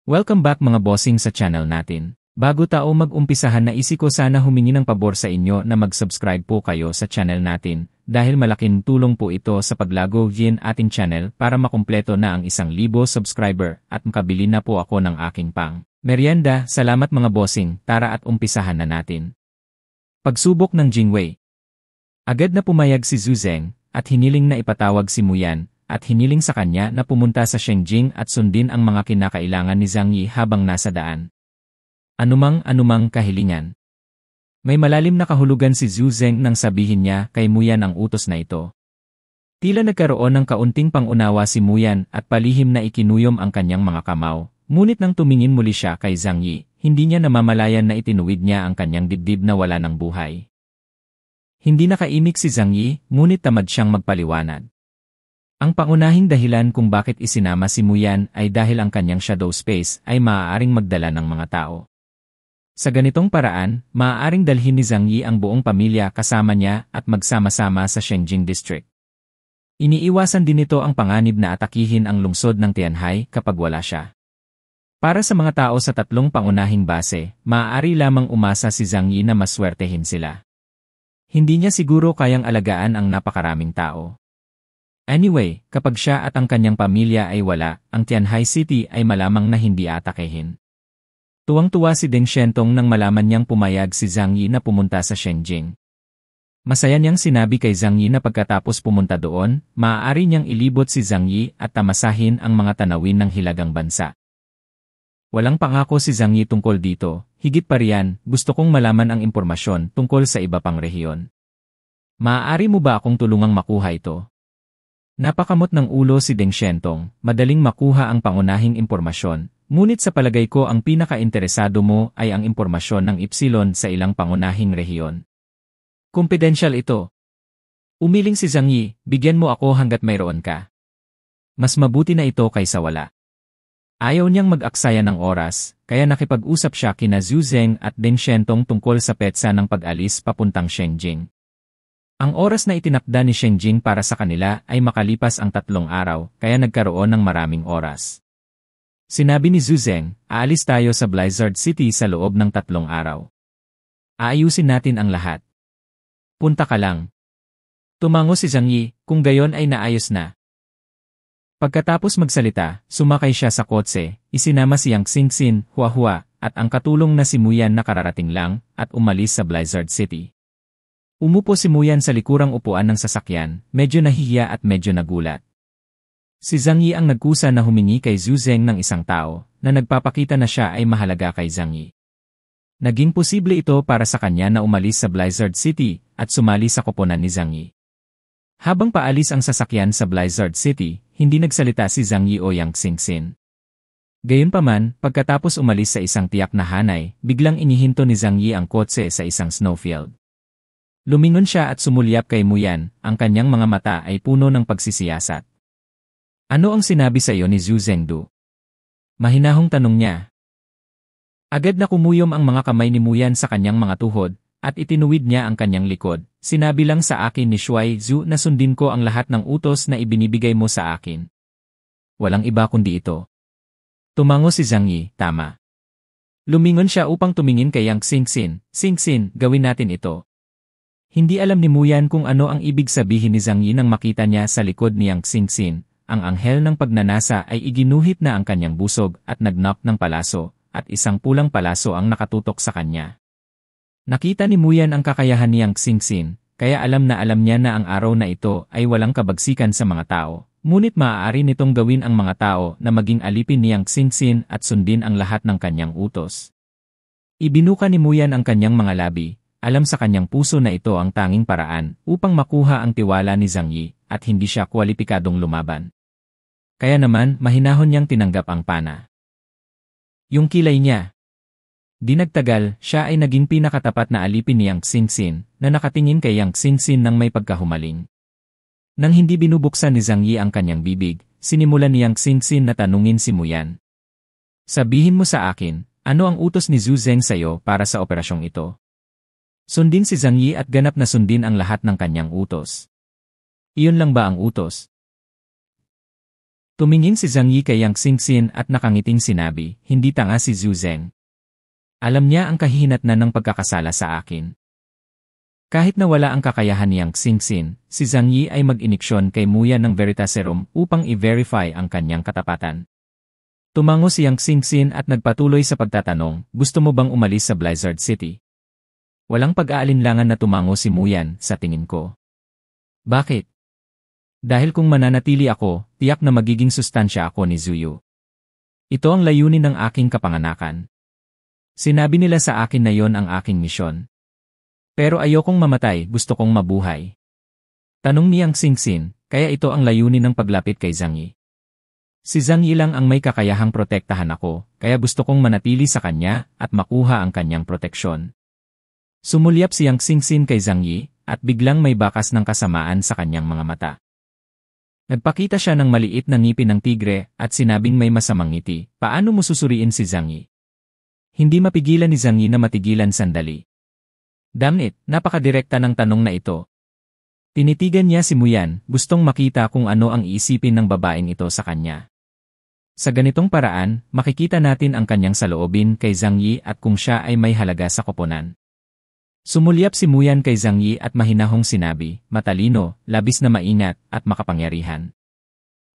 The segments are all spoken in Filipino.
Welcome back mga bossing sa channel natin. Bago tao mag-umpisahan naisip ko sana humingi ng pabor sa inyo na mag-subscribe po kayo sa channel natin dahil malaking tulong po ito sa paglago yin ating channel para makumpleto na ang 1,000 subscriber at makabili na po ako ng aking pang merienda. Salamat mga bossing, tara at umpisahan na natin. Pagsubok ng Jingwei. Agad na pumayag si Zhu Zeng at hiniling na ipatawag si Muyan at hiniling sa kanya na pumunta sa Shengjing at sundin ang mga kinakailangan ni Zhang Yi habang nasa daan. Anumang kahilingan. May malalim na kahulugan si Zhu Zeng nang sabihin niya kay Muyan ang utos na ito. Tila nagkaroon ng kaunting pangunawa si Muyan at palihim na ikinuyom ang kanyang mga kamao, ngunit nang tumingin muli siya kay Zhang Yi, hindi niya namamalayan na itinuwid niya ang kanyang dibdib na wala ng buhay. Hindi nakaimik si Zhang Yi, ngunit tamad siyang magpaliwanag. Ang pangunahing dahilan kung bakit isinama si Muyan ay dahil ang kanyang shadow space ay maaaring magdala ng mga tao. Sa ganitong paraan, maaaring dalhin ni Zhang Yi ang buong pamilya kasama niya at magsama-sama sa Shengjing District. Iniiwasan din nito ang panganib na atakihin ang lungsod ng Tianhai kapag wala siya. Para sa mga tao sa tatlong pangunahing base, maaari lamang umasa si Zhang Yi na maswertehin sila. Hindi niya siguro kayang alagaan ang napakaraming tao. Anyway, kapag siya at ang kanyang pamilya ay wala, ang Tianhai City ay malamang na hindi atakehin. Tuwang-tuwa si Deng Shentong nang malaman niyang pumayag si Zhang Yi na pumunta sa Shengjing. Masaya niyang sinabi kay Zhang Yi na pagkatapos pumunta doon, maaari niyang ilibot si Zhang Yi at tamasahin ang mga tanawin ng hilagang bansa. Walang pangako si Zhang Yi tungkol dito, higit pa riyan, gusto kong malaman ang impormasyon tungkol sa iba pang rehiyon. Maaari mo ba akong tulungang makuha ito? Napakamot ng ulo si Deng Shentong, madaling makuha ang pangunahing impormasyon, ngunit sa palagay ko ang pinaka-interesado mo ay ang impormasyon ng Ipsilon sa ilang pangunahing rehiyon. Kumpidensyal ito. Umiling si Zhang Yi, bigyan mo ako hanggat mayroon ka. Mas mabuti na ito kaysa wala. Ayaw niyang mag-aksaya ng oras, kaya nakipag-usap siya kina Zhu Zeng at Deng Shentong tungkol sa petsa ng pag-alis papuntang Shengjing. Ang oras na itinakda ni Shengjing para sa kanila ay makalipas ang 3 araw, kaya nagkaroon ng maraming oras. Sinabi ni Zhu Zeng, aalis tayo sa Blizzard City sa loob ng 3 araw. Aayusin natin ang lahat. Punta ka lang. Tumango si Zhang Yi, kung gayon ay naayos na. Pagkatapos magsalita, sumakay siya sa kotse, isinama si Yang Xingxin, Huahua, at ang katulong na si Muyan na kararating lang, at umalis sa Blizzard City. Umupo si Muyan sa likurang upuan ng sasakyan, medyo nahihiya at medyo nagulat. Si Zhang Yi ang nagkusa na humingi kay Zhu Zeng ng isang tao, na nagpapakita na siya ay mahalaga kay Zhang Yi. Naging posible ito para sa kanya na umalis sa Blizzard City, at sumali sa koponan ni Zhang Yi. Habang paalis ang sasakyan sa Blizzard City, hindi nagsalita si Zhang Yi o Yang Xingxin. Gayunpaman, pagkatapos umalis sa isang tiyak na hanay, biglang inihinto ni Zhang Yi ang kotse sa isang snowfield. Lumingon siya at sumulyap kay Muyan, ang kanyang mga mata ay puno ng pagsisiyasat. Ano ang sinabi sa iyo ni Zhu Zengdu? Mahinahong tanong niya. Agad na kumuyom ang mga kamay ni Muyan sa kanyang mga tuhod, at itinuwid niya ang kanyang likod. Sinabi lang sa akin ni Shuai Zhu na sundin ko ang lahat ng utos na ibinibigay mo sa akin. Walang iba kundi ito. Tumango si Zhang Yi, tama. Lumingon siya upang tumingin kay Yang Xingxin. Xingxin, gawin natin ito. Hindi alam ni Muyan kung ano ang ibig sabihin ni Zhang Yi nang makita niya sa likod ni Yang Xingxin. Ang anghel ng pagnanasa ay iginuhit na ang kanyang busog at nag-knock ng palaso, at isang pulang palaso ang nakatutok sa kanya. Nakita ni Muyan ang kakayahan ni Yang Xingxin, kaya alam niya na ang araw na ito ay walang kabagsikan sa mga tao, ngunit maaari nitong gawin ang mga tao na maging alipin ni Yang Xingxin at sundin ang lahat ng kanyang utos. Ibinuka ni Muyan ang kanyang mga labi. Alam sa kanyang puso na ito ang tanging paraan upang makuha ang tiwala ni Zhang Yi at hindi siya kwalipikadong lumaban. Kaya naman, mahinahon niyang tinanggap ang pana. Yung kilay niya. Di nagtagal, siya ay naging pinakatapat na alipin ni Yang Xingxin na nakatingin kay Yang Xingxin nang may pagkahumaling. Nang hindi binubuksan ni Zhang Yi ang kanyang bibig, sinimulan ni Yang Xingxin na tanungin si Muyan. Sabihin mo sa akin, ano ang utos ni Zhu Zeng sa'yo para sa operasyong ito? Sundin si Zhang Yi at ganap na sundin ang lahat ng kanyang utos. Iyon lang ba ang utos? Tumingin si Zhang Yi kay Yang Xingxin at nakangiting sinabi, hindi tanga si Zhu Zeng. Alam niya ang kahihinatnan ng pagkakasala sa akin. Kahit na wala ang kakayahan ni Yang Xingxin, si Zhang Yi ay mag-iniksyon kay Muyan ng Veritaserum upang i-verify ang kanyang katapatan. Tumango si Yang Xingxin at nagpatuloy sa pagtatanong, gusto mo bang umalis sa Blizzard City? Walang pag-aalinlangan na tumango si Muyan, sa tingin ko. Bakit? Dahil kung mananatili ako, tiyak na magiging sustansya ako ni Zuyu. Ito ang layunin ng aking kapanganakan. Sinabi nila sa akin na yon ang aking misyon. Pero ayokong mamatay, gusto kong mabuhay. Tanong ni Yang Xingxin, kaya ito ang layunin ng paglapit kay Zhang Yi. Si Zhang Yi lang ang may kakayahang protektahan ako, kaya gusto kong manatili sa kanya at makuha ang kanyang proteksyon. Sumulyap si Yang Xingxin kay Zhang Yi at biglang may bakas ng kasamaan sa kanyang mga mata. Nagpakita siya ng maliit na ngipin ng tigre at sinabing may masamang ngiti, paano mo susuriin si Zhang Yi? Hindi mapigilan ni Zhang Yi na matigilan sandali. Damn it, napakadirekta ng tanong na ito. Tinitigan niya si Muyan, gustong makita kung ano ang iisipin ng babaeng ito sa kanya. Sa ganitong paraan, makikita natin ang kanyang saloobin kay Zhang Yi at kung siya ay may halaga sa koponan. Sumulyap si Muyan kay Zhang Yi at mahinahong sinabi, matalino, labis na maingat, at makapangyarihan.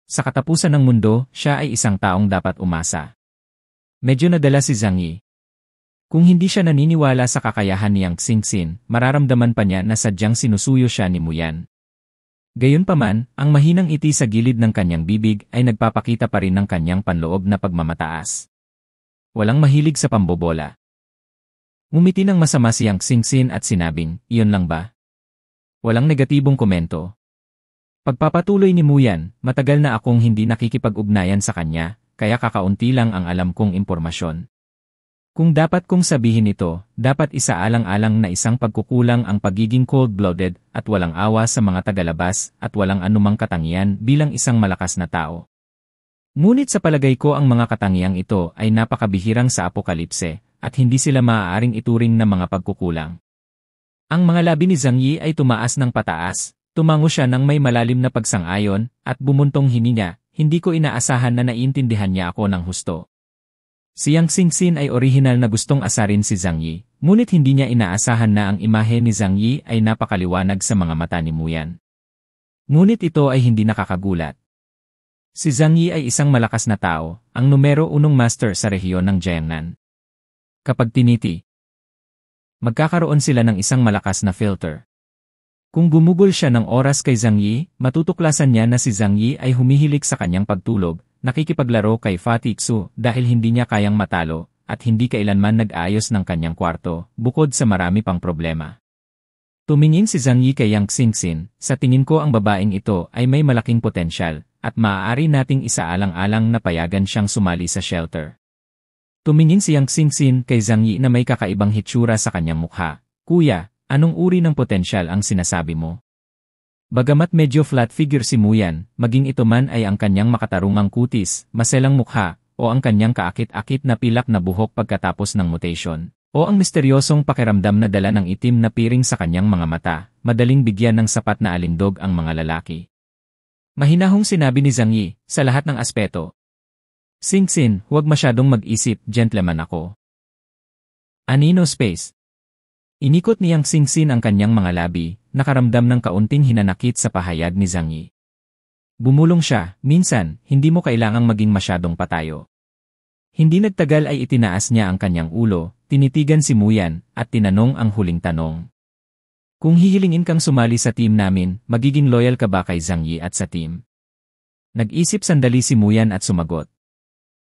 Sa katapusan ng mundo, siya ay isang taong dapat umasa. Medyo nadala si Zhang Yi. Kung hindi siya naniniwala sa kakayahan ni Yang Xingxin, mararamdaman pa niya na sadyang sinusuyo siya ni Muyan. Gayunpaman, ang mahinang ngiti sa gilid ng kanyang bibig ay nagpapakita pa rin ng kanyang panloob na pagmamataas. Walang mahilig sa pambobola. Ngumiti ng masama si Yang Xingxin at sinabing, iyon lang ba? Walang negatibong komento. Pagpapatuloy ni Muyan, matagal na akong hindi nakikipag-ugnayan sa kanya, kaya kakaunti lang ang alam kong impormasyon. Kung dapat kong sabihin ito, dapat isaalang-alang na isang pagkukulang ang pagiging cold-blooded at walang awa sa mga tagalabas at walang anumang katangian bilang isang malakas na tao. Ngunit sa palagay ko ang mga katangiang ito ay napakabihirang sa apokalipse, at hindi sila maaaring ituring na mga pagkukulang. Ang mga labi ni Zhang Yi ay tumaas ng pataas, tumango siya ng may malalim na pagsang-ayon, at bumuntong hininga, hindi ko inaasahan na naiintindihan niya ako ng husto. Si Yang Xingxin ay orihinal na gustong asarin si Zhang Yi, ngunit hindi niya inaasahan na ang imahe ni Zhang Yi ay napakaliwanag sa mga mata ni Muyan. Ngunit ito ay hindi nakakagulat. Si Zhang Yi ay isang malakas na tao, ang numero 1 master sa rehiyon ng Jiangnan. Kapag tiniti, magkakaroon sila ng isang malakas na filter. Kung gumugol siya ng oras kay Zhang Yi, matutuklasan niya na si Zhang Yi ay humihilik sa kanyang pagtulog, nakikipaglaro kay Fatih Xu dahil hindi niya kayang matalo, at hindi kailanman nag-ayos ng kanyang kwarto, bukod sa marami pang problema. Tumingin si Zhang Yi kay Yang Xingxin, sa tingin ko ang babaeng ito ay may malaking potensyal, at maaari nating isaalang-alang na payagan siyang sumali sa shelter. Tumingin si Yang Xingxin kay Zhang Yi na may kakaibang hitsura sa kanyang mukha. Kuya, anong uri ng potensyal ang sinasabi mo? Bagamat medyo flat figure si Muyan, maging ito man ay ang kanyang makatarungang kutis, maselang mukha, o ang kanyang kaakit-akit na pilak na buhok pagkatapos ng mutation, o ang misteryosong pakiramdam na dala ng itim na piring sa kanyang mga mata, madaling bigyan ng sapat na alindog ang mga lalaki. Mahinahong sinabi ni Zhang Yi, sa lahat ng aspeto. Xingxin, huwag masyadong mag-isip, gentleman ako. Anino space. Inikot ni Yang Xingxin ang kanyang mga labi, nakaramdam ng kaunting hinanakit sa pahayag ni Zhang Yi. Bumulong siya, minsan, hindi mo kailangang maging masyadong patayo. Hindi nagtagal ay itinaas niya ang kanyang ulo, tinitigan si Muyan, at tinanong ang huling tanong. Kung hihilingin kang sumali sa team namin, magiging loyal ka ba kay Zhang Yi at sa team? Nag-isip sandali si Muyan at sumagot.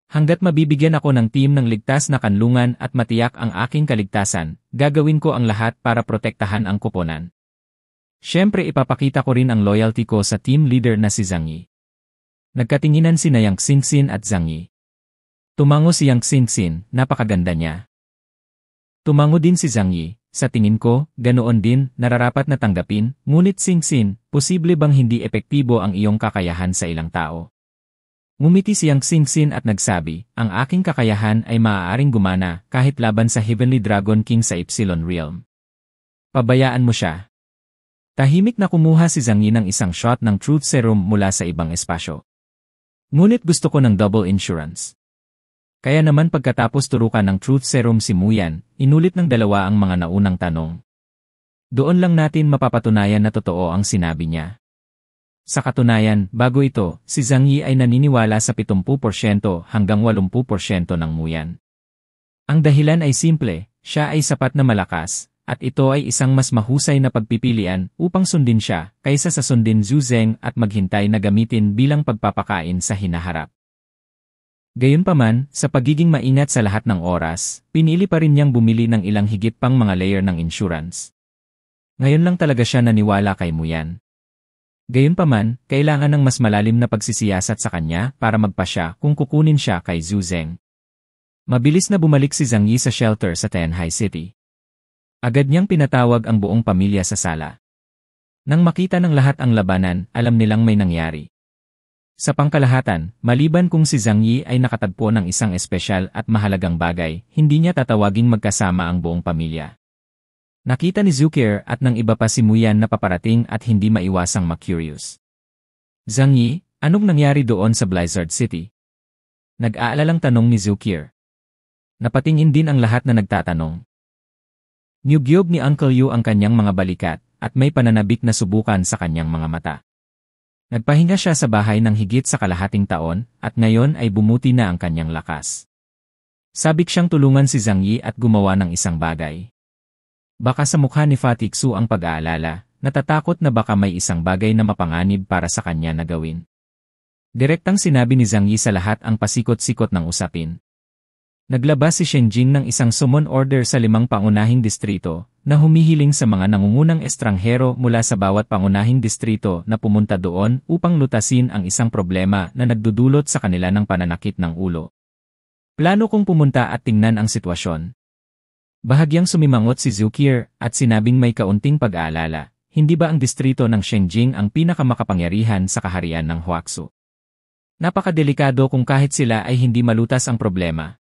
Hanggat mabibigyan ako ng team ng ligtas na kanlungan at matiyak ang aking kaligtasan, gagawin ko ang lahat para protektahan ang koponan. Siyempre ipapakita ko rin ang loyalty ko sa team leader na si Zhang Yi. Nagkatinginan sina Yang Xingxin at Zhang Yi. Tumango si Yang Xingxin, napakaganda niya. Tumango din si Zhang Yi, sa tingin ko, ganoon din, nararapat na tanggapin, ngunit Xingxin, posible bang hindi epektibo ang iyong kakayahan sa ilang tao? Ngumiti si Yang Xingxin at nagsabi, ang aking kakayahan ay maaaring gumana kahit laban sa Heavenly Dragon King sa Epsilon Realm. Pabayaan mo siya. Tahimik na kumuha si Zhang Yi ng isang shot ng Truth Serum mula sa ibang espasyo. Ngunit gusto ko ng double insurance. Kaya naman pagkatapos turukan ng truth serum si Muyan, inulit ng dalawa ang mga naunang tanong. Doon lang natin mapapatunayan na totoo ang sinabi niya. Sa katunayan, bago ito, si Zhang Yi ay naniniwala sa 70% hanggang 80% ng Muyan. Ang dahilan ay simple, siya ay sapat na malakas, at ito ay isang mas mahusay na pagpipilian upang sundin siya kaysa sa sundin Zhu Zeng at maghintay na gamitin bilang pagpapakain sa hinaharap. Gayunpaman, sa pagiging maingat sa lahat ng oras, pinili pa rin niyang bumili ng ilang higit pang mga layer ng insurance. Ngayon lang talaga siya naniwala kay Muyan. Gayunpaman, kailangan ng mas malalim na pagsisiyasat sa kanya para magpasya kung kukunin siya kay Zhu Zeng. Mabilis na bumalik si Zhang Yi sa shelter sa Tianhai City. Agad niyang pinatawag ang buong pamilya sa sala. Nang makita ng lahat ang labanan, alam nilang may nangyari. Sa pangkalahatan, maliban kung si Zhang Yi ay nakatagpo ng isang espesyal at mahalagang bagay, hindi niya tatawaging magkasama ang buong pamilya. Nakita ni Zukier at ng iba pa si Muyan na paparating at hindi maiwasang ma-curious. Zhang Yi, anong nangyari doon sa Blizzard City? Nag-aalalang tanong ni Zukier. Napatingin din ang lahat na nagtatanong. Niyugyog ni Uncle Yu ang kanyang mga balikat, at may pananabik na subukan sa kanyang mga mata. Nagpahinga siya sa bahay ng higit sa kalahating taon, at ngayon ay bumuti na ang kanyang lakas. Sabik siyang tulungan si Zhang Yi at gumawa ng isang bagay. Baka sa mukha ni Fatik Su ang pag-aalala, natatakot na baka may isang bagay na mapanganib para sa kanya na gawin. Direktang sinabi ni Zhang Yi sa lahat ang pasikot-sikot ng usapin. Naglabas si Shen Jing ng isang summon order sa 5 pangunahing distrito na humihiling sa mga nangungunang estranghero mula sa bawat pangunahing distrito na pumunta doon upang lutasin ang isang problema na nagdudulot sa kanila ng pananakit ng ulo. Plano kong pumunta at tingnan ang sitwasyon. Bahagyang sumimangot si Zukier at sinabing may kaunting pag-aalala, hindi ba ang distrito ng Shenjing ang pinakamakapangyarihan sa kaharian ng Huaxu? Napakadelikado kung kahit sila ay hindi malutas ang problema.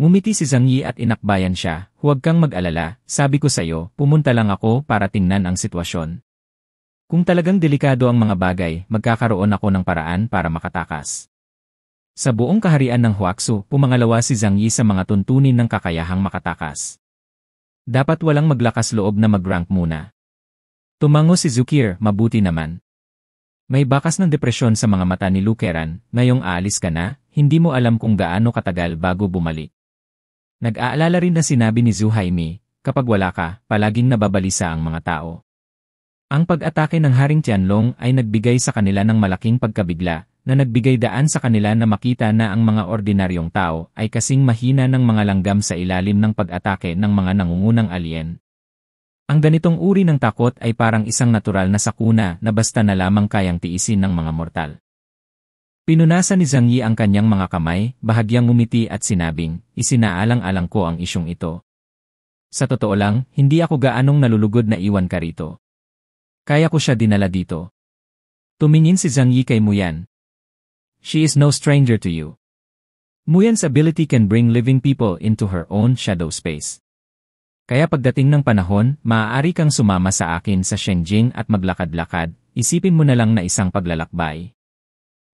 Ngumiti si Zhang Yi at inakbayan siya, huwag kang mag-alala, sabi ko sa'yo, pumunta lang ako para tingnan ang sitwasyon. Kung talagang delikado ang mga bagay, magkakaroon ako ng paraan para makatakas. Sa buong kaharian ng Huaxu, pumangalawa si Zhang Yi sa mga tuntunin ng kakayahang makatakas. Dapat walang maglakas loob na mag-rank muna. Tumango si Zukier, mabuti naman. May bakas ng depresyon sa mga mata ni Lukeran, ngayong aalis ka na, hindi mo alam kung gaano katagal bago bumalik. Nag-aalala rin na sinabi ni Zhu Haimi, kapag wala ka, palaging nababalisa ang mga tao. Ang pag-atake ng Haring Tianlong ay nagbigay sa kanila ng malaking pagkabigla, na nagbigay daan sa kanila na makita na ang mga ordinaryong tao ay kasing mahina ng mga langgam sa ilalim ng pag-atake ng mga nangungunang alien. Ang ganitong uri ng takot ay parang isang natural na sakuna na basta na lamang kayang tiisin ng mga mortal. Pinunasan ni Zhang Yi ang kanyang mga kamay, bahagyang ngumiti at sinabing, isinaalang-alang ko ang isyong ito. Sa totoo lang, hindi ako gaanong nalulugod na iwan ka rito. Kaya ko siya dinala dito. Tumingin si Zhang Yi kay Muyan. She is no stranger to you. Muyan's ability can bring living people into her own shadow space. Kaya pagdating ng panahon, maaari kang sumama sa akin sa Shenjing at maglakad-lakad, isipin mo na lang na isang paglalakbay.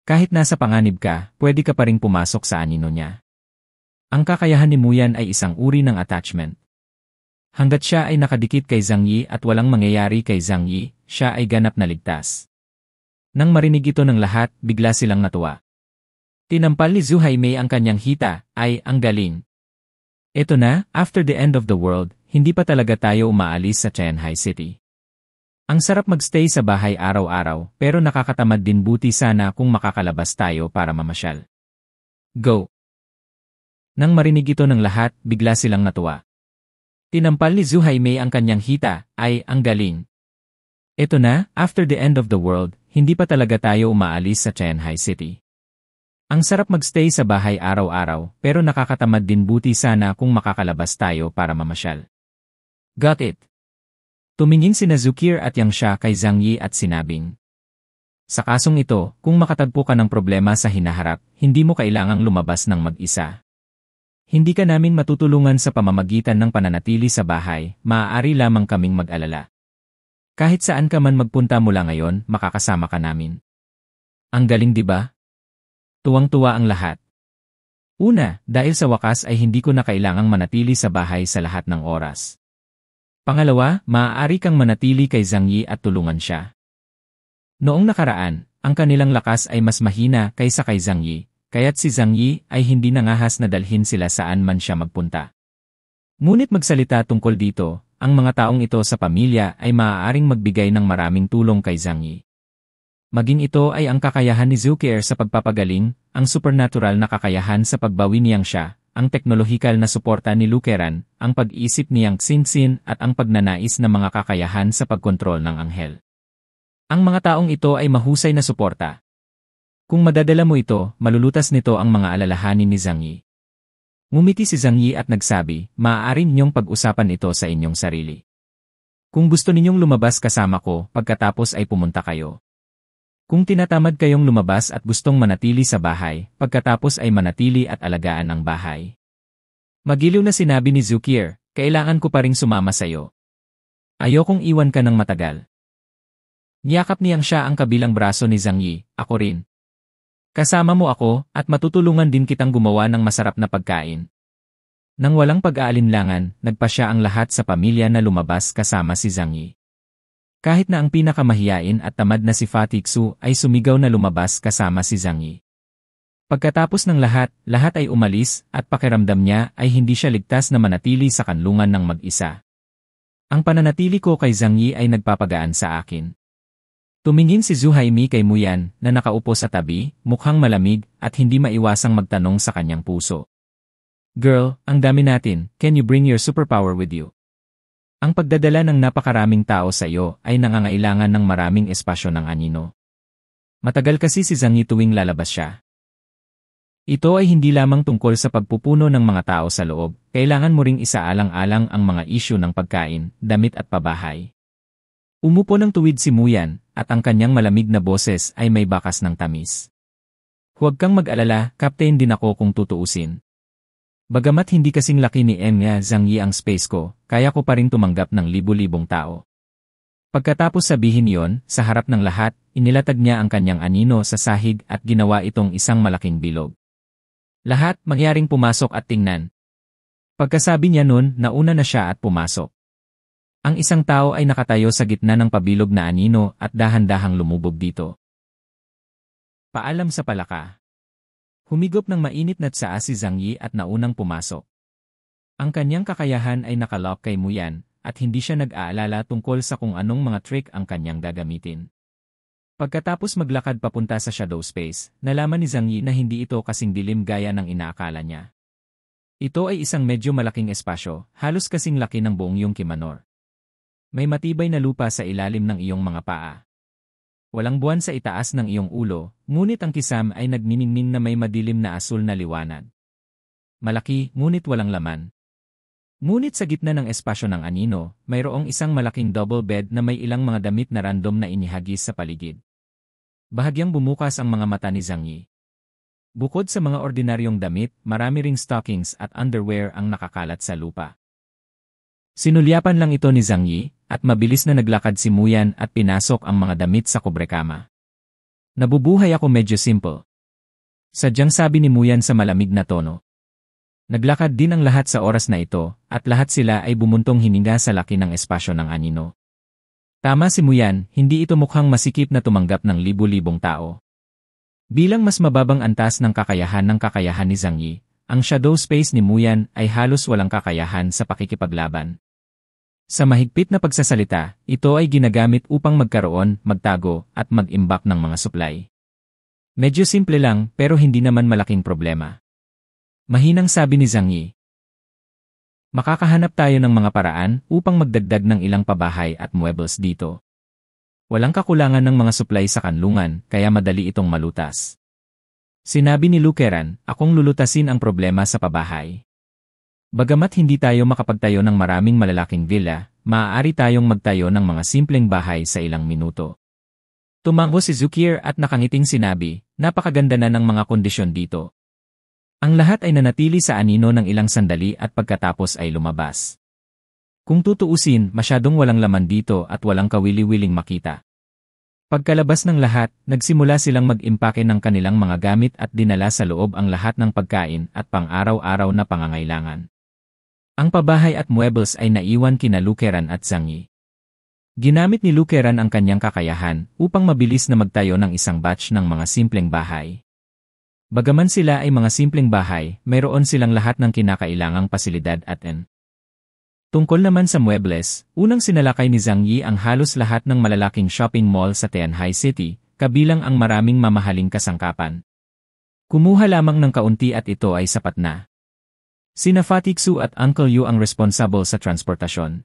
Kahit nasa panganib ka, pwede ka pa ring pumasok sa anino niya. Ang kakayahan ni Muyan ay isang uri ng attachment. Hanggat siya ay nakadikit kay Zhang Yi at walang mangyayari kay Zhang Yi, siya ay ganap na ligtas. Nang marinig ito ng lahat, bigla silang natuwa. Tinampal ni Zhu Haimei ang kanyang hita, ay ang galing. Eto na, after the end of the world, hindi pa talaga tayo umaalis sa Tianhai City. Ang sarap magstay sa bahay araw-araw, pero nakakatamad din, buti sana kung makakalabas tayo para mamasyal. Go! Nang marinig ito ng lahat, bigla silang natuwa. Tinampal ni Zhu Haimei ang kanyang hita, ay ang galing. Eto na, after the end of the world, hindi pa talaga tayo umaalis sa Tianhai City. Ang sarap magstay sa bahay araw-araw, pero nakakatamad din, buti sana kung makakalabas tayo para mamasyal. Got it! Tumingin sina Zukier at Yang Xia kay Zhang Yi at sinabing, sa kasong ito, kung makatagpo ka ng problema sa hinaharap, hindi mo kailangang lumabas ng mag-isa. Hindi ka namin matutulungan sa pamamagitan ng pananatili sa bahay, maaari lamang kaming mag-alala. Kahit saan ka man magpunta mula ngayon, makakasama ka namin. Ang galing, di ba? Tuwang-tuwa ang lahat. Una, dahil sa wakas ay hindi ko na kailangang manatili sa bahay sa lahat ng oras. Pangalawa, maaari kang manatili kay Zhang Yi at tulungan siya. Noong nakaraan, ang kanilang lakas ay mas mahina kaysa kay Zhang Yi, kaya't si Zhang Yi ay hindi nangahas na dalhin sila saan man siya magpunta. Ngunit magsalita tungkol dito, ang mga taong ito sa pamilya ay maaaring magbigay ng maraming tulong kay Zhang Yi. Maging ito ay ang kakayahan ni Zukier sa pagpapagaling, ang supernatural na kakayahan sa pagbawi niyang siya, ang teknolohikal na suporta ni Lukeran, ang pag-isip niyang Xinxin at ang pagnanais na mga kakayahan sa pagkontrol ng anghel. Ang mga taong ito ay mahusay na suporta. Kung madadala mo ito, malulutas nito ang mga alalahanin ni Zhang Yi. Ngumiti si Zhang Yi at nagsabi, maaari ninyong pag-usapan ito sa inyong sarili. Kung gusto ninyong lumabas kasama ko, pagkatapos ay pumunta kayo. Kung tinatamad kayong lumabas at gustong manatili sa bahay, pagkatapos ay manatili at alagaan ang bahay. Magiliw na sinabi ni Zukier, kailangan ko pa ring sumama sa'yo. Ayokong iwan ka ng matagal. Niyakap niyang siya ang kabilang braso ni Zhang Yi, ako rin. Kasama mo ako, at matutulungan din kitang gumawa ng masarap na pagkain. Nang walang pag-aalinlangan, nagpa siya ang lahat sa pamilya na lumabas kasama si Zhang Yi. Kahit na ang pinakamahiyain at tamad na si Fatixu ay sumigaw na lumabas kasama si Zhang Yi. Pagkatapos ng lahat ay umalis at pakiramdam niya ay hindi siya ligtas na manatili sa kanlungan ng mag-isa. Ang pananatili ko kay Zhang Yi ay nagpapagaan sa akin. Tumingin si Zhu Haimi kay Muyan na nakaupo sa tabi, mukhang malamig at hindi maiwasang magtanong sa kanyang puso. Girl, ang dami natin, can you bring your superpower with you? Ang pagdadala ng napakaraming tao sa iyo ay nangangailangan ng maraming espasyo ng anino. Matagal kasi si Zhang Yi tuwing lalabas siya. Ito ay hindi lamang tungkol sa pagpupuno ng mga tao sa loob, kailangan mo ring isaalang-alang ang mga isyu ng pagkain, damit at pabahay. Umupo ng tuwid si Muyan, at ang kanyang malamig na boses ay may bakas ng tamis. Huwag kang mag-alala, captain din ako kung tutuusin. Bagamat hindi kasing laki ni Enya Zhang Yi ang space ko, kaya ko pa rin tumanggap ng libu-libong tao. Pagkatapos sabihin yon, sa harap ng lahat, inilatag niya ang kanyang anino sa sahig at ginawa itong isang malaking bilog. Lahat mangyaring pumasok at tingnan. Pagkasabi niya nun, nauna na siya at pumasok. Ang isang tao ay nakatayo sa gitna ng pabilog na anino at dahan-dahang lumubog dito. Paalam sa palaka. Humigop ng mainit na tsaa si Zhang Yi at naunang pumasok. Ang kanyang kakayahan ay nakalock kay Muyan at hindi siya nag-aalala tungkol sa kung anong mga trick ang kanyang gagamitin. Pagkatapos maglakad papunta sa shadow space, nalaman ni Zhang Yi na hindi ito kasing dilim gaya ng inaakala niya. Ito ay isang medyo malaking espasyo, halos kasing laki ng buong iyong kimanor. May matibay na lupa sa ilalim ng iyong mga paa. Walang buwan sa itaas ng iyong ulo, ngunit ang kisam ay nagniningning na may madilim na asul na liwanag. Malaki, ngunit walang laman. Ngunit sa gitna ng espasyo ng anino, mayroong isang malaking double bed na may ilang mga damit na random na inihagis sa paligid. Bahagyang bumukas ang mga mata ni Zhang Yi. Bukod sa mga ordinaryong damit, marami ring stockings at underwear ang nakakalat sa lupa. Sinulyapan lang ito ni Zhang Yi, at mabilis na naglakad si Muyan at pinasok ang mga damit sa kubrekama. Nabubuhay ako medyo simple. Sadyang sabi ni Muyan sa malamig na tono. Naglakad din ang lahat sa oras na ito, at lahat sila ay bumuntong hininga sa laki ng espasyo ng anino. Tama si Muyan, hindi ito mukhang masikip na tumanggap ng libu-libong tao. Bilang mas mababang antas ng kakayahan ni Zhang Yi, ang shadow space ni Muyan ay halos walang kakayahan sa pakikipaglaban. Sa mahigpit na pagsasalita, ito ay ginagamit upang magkaroon, magtago, at mag-imbak ng mga supply. Medyo simple lang, pero hindi naman malaking problema. Mahinang sabi ni Zhang Yi. Makakahanap tayo ng mga paraan upang magdagdag ng ilang pabahay at muebles dito. Walang kakulangan ng mga supply sa kanlungan, kaya madali itong malutas. Sinabi ni Lukeran, akong lulutasin ang problema sa pabahay. Bagamat hindi tayo makapagtayo ng maraming malalaking villa, maaari tayong magtayo ng mga simpleng bahay sa ilang minuto. Tumango si Zukier at nakangiting sinabi, napakaganda na ng mga kondisyon dito. Ang lahat ay nanatili sa anino ng ilang sandali at pagkatapos ay lumabas. Kung tutuusin, masyadong walang laman dito at walang kawili-wiling makita. Pagkalabas ng lahat, nagsimula silang mag-impake ng kanilang mga gamit at dinala sa loob ang lahat ng pagkain at pang-araw-araw na pangangailangan. Ang pabahay at muebles ay naiwan kina Lukeran at Zhang Yi. Ginamit ni Lukeran ang kanyang kakayahan upang mabilis na magtayo ng isang batch ng mga simpleng bahay. Bagaman sila ay mga simpleng bahay, mayroon silang lahat ng kinakailangang pasilidad at Tungkol naman sa muebles, unang sinalakay ni Zhang Yi ang halos lahat ng malalaking shopping mall sa Tianhai City, kabilang ang maraming mamahaling kasangkapan. Kumuha lamang ng kaunti at ito ay sapat na. Sina Fatih Su at Uncle Yu ang responsable sa transportasyon.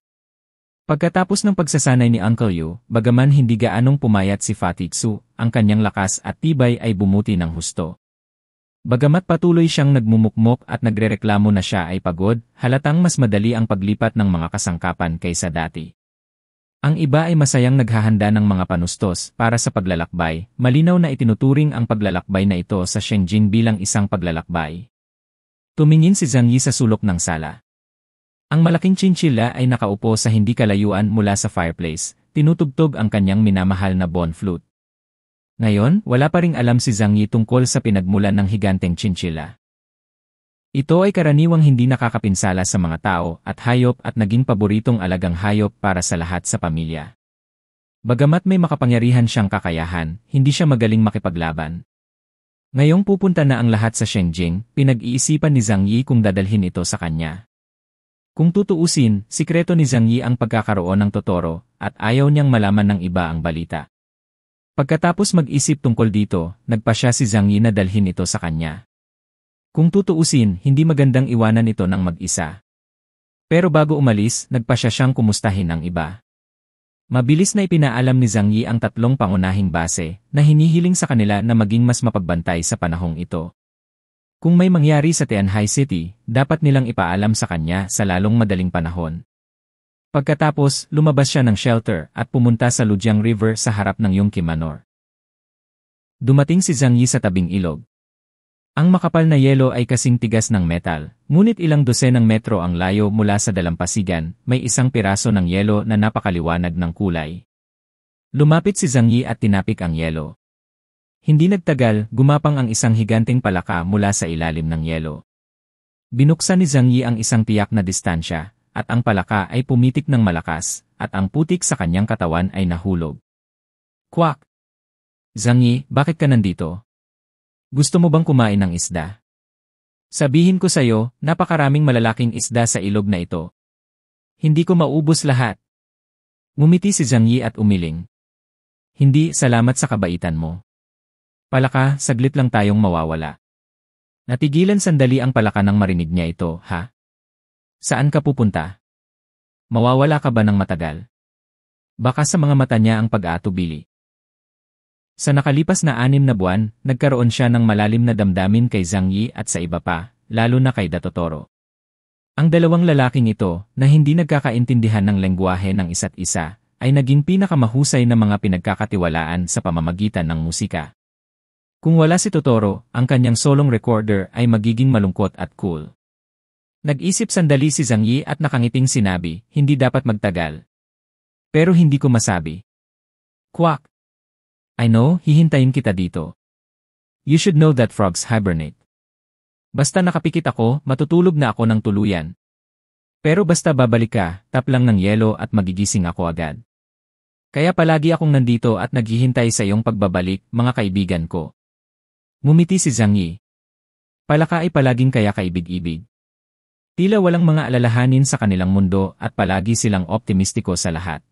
Pagkatapos ng pagsasanay ni Uncle Yu, bagaman hindi gaanong pumayat si Fatih Su, ang kanyang lakas at tibay ay bumuti ng husto. Bagamat patuloy siyang nagmumukmok at nagrereklamo na siya ay pagod, halatang mas madali ang paglipat ng mga kasangkapan kaysa dati. Ang iba ay masayang naghahanda ng mga panustos para sa paglalakbay, malinaw na itinuturing ang paglalakbay na ito sa Shengjing bilang isang paglalakbay. Tumingin si Zhang Yi sa sulok ng sala. Ang malaking chinchilla ay nakaupo sa hindi kalayuan mula sa fireplace, tinutugtog ang kanyang minamahal na bone flute. Ngayon, wala pa ring alam si Zhang Yi tungkol sa pinagmulan ng higanteng chinchilla. Ito ay karaniwang hindi nakakapinsala sa mga tao at hayop at naging paboritong alagang hayop para sa lahat sa pamilya. Bagamat may makapangyarihan siyang kakayahan, hindi siya magaling makipaglaban. Ngayong pupunta na ang lahat sa Shengjing, pinag-iisipan ni Zhang Yi kung dadalhin ito sa kanya. Kung tutuusin, sikreto ni Zhang Yi ang pagkakaroon ng Totoro at ayaw niyang malaman ng iba ang balita. Pagkatapos mag-isip tungkol dito, nagpasya si Zhang Yi na dalhin ito sa kanya. Kung tutuusin, hindi magandang iwanan ito ng mag-isa. Pero bago umalis, nagpasya siyang kumustahin ng iba. Mabilis na ipinaalam ni Zhang Yi ang tatlong pangunahing base na hinihiling sa kanila na maging mas mapagbantay sa panahong ito. Kung may mangyari sa Tianhai City, dapat nilang ipaalam sa kanya sa lalong madaling panahon. Pagkatapos, lumabas siya ng shelter at pumunta sa Lujiang River sa harap ng Yongqing Manor. Dumating si Zhang Yi sa tabing ilog. Ang makapal na yelo ay kasing tigas ng metal, ngunit ilang dosenang metro ang layo mula sa dalampasigan, may isang piraso ng yelo na napakaliwanag ng kulay. Lumapit si Zhang Yi at tinapik ang yelo. Hindi nagtagal, gumapang ang isang higanteng palaka mula sa ilalim ng yelo. Binuksan ni Zhang Yi ang isang tiyak na distansya, at ang palaka ay pumitik ng malakas, at ang putik sa kanyang katawan ay nahulog. Kwak! Zhang Yi, bakit ka nandito? Gusto mo bang kumain ng isda? Sabihin ko sa'yo, napakaraming malalaking isda sa ilog na ito. Hindi ko maubos lahat. Ngumiti si Zhang Yi at umiling. Hindi, salamat sa kabaitan mo. Palaka, saglit lang tayong mawawala. Natigilan sandali ang palaka nang marinig niya ito, ha? Saan ka pupunta? Mawawala ka ba ng matagal? Baka sa mga mata niya ang pag-aatubili. Sa nakalipas na 6 na buwan, nagkaroon siya ng malalim na damdamin kay Zhang Yi at sa iba pa, lalo na kay Datotoro. Ang dalawang lalaking ito, na hindi nagkakaintindihan ng lengguwahe ng isa't isa, ay naging pinakamahusay na mga pinagkakatiwalaan sa pamamagitan ng musika. Kung wala si Totoro, ang kanyang solong recorder ay magiging malungkot at cool. Nag-isip sandali si Zhang Yi at nakangiting sinabi, hindi dapat magtagal. Pero hindi ko masabi. Quack! I know, hihintayin kita dito. You should know that frogs hibernate. Basta nakapikit ako, matutulog na ako ng tuluyan. Pero basta babalik ka, tap lang ng yelo at magigising ako agad. Kaya palagi akong nandito at naghihintay sa iyong pagbabalik, mga kaibigan ko. Ngumiti si Zhang Yi. Palaka ay palaging kaya kaibig-ibig. Tila walang mga alalahanin sa kanilang mundo at palagi silang optimistiko sa lahat.